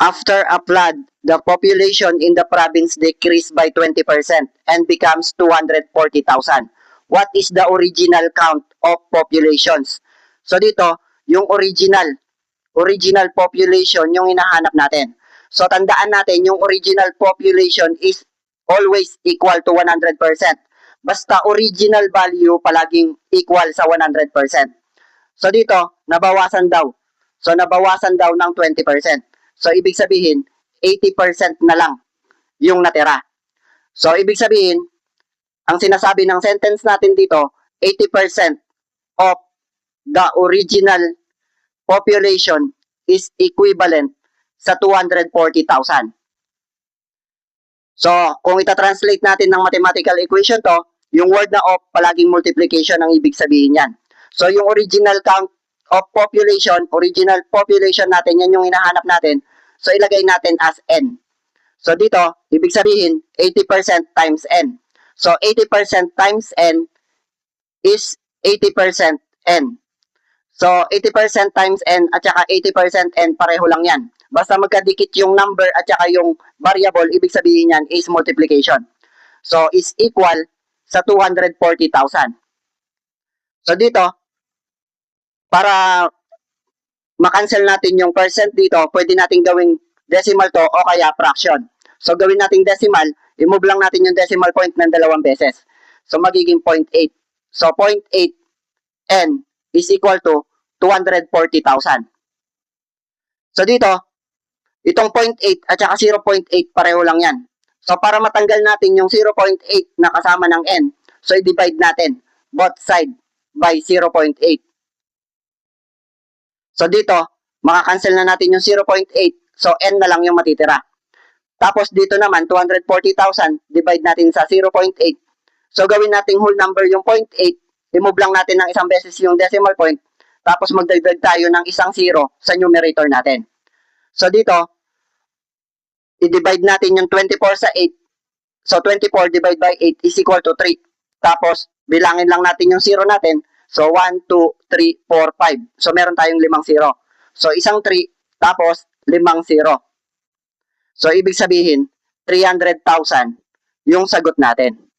After a flood, the population in the province decreased by 20% and becomes 240,000. What is the original count of populations? So dito, yung original population yung hinahanap natin. So tandaan natin, yung original population is always equal to 100%. Basta original value palaging equal sa 100%. So dito, nabawasan daw. So nabawasan daw ng 20%. So, ibig sabihin, 80% na lang yung natira. So, ibig sabihin, ang sinasabi ng sentence natin dito, 80% of the original population is equivalent sa 240,000. So, kung ita-translate natin ng mathematical equation to, yung word na of, palaging multiplication ang ibig sabihin yan. So, yung original count of population, original population natin, yan yung hinahanap natin. So, ilagay natin as n. So, dito, ibig sabihin, 80% times n. So, 80% times n is 80% n. So, 80% times n at saka 80% n, pareho lang yan. Basta magkadikit yung number at saka yung variable, ibig sabihin yan is multiplication. So, is equal sa 240,000. So, dito, para makancel natin yung percent dito, pwede natin gawing decimal to o kaya fraction. So, gawin natin decimal, i-move lang natin yung decimal point ng 2 beses. So, magiging 0.8. So, 0.8 n is equal to 240,000. So, dito, itong 0.8 at saka 0.8 pareho lang yan. So, para matanggal natin yung 0.8 na kasama ng n, so, i-divide natin both side by 0.8. So, dito, makakancel na natin yung 0.8. So, n na lang yung matitira. Tapos, dito naman, 240,000, divide natin sa 0.8. So, gawin natin whole number yung 0.8. I-move lang natin ng isang beses yung decimal point. Tapos, magdagdag tayo ng isang 0 sa numerator natin. So, dito, i-divide natin yung 24 sa 8. So, 24 divided by 8 is equal to 3. Tapos, bilangin lang natin yung 0 natin. So, 1, 2, 3, 4, 5. So, meron tayong 5 0. So, isang 3, tapos 5 0. So, ibig sabihin, 300,000 yung sagot natin.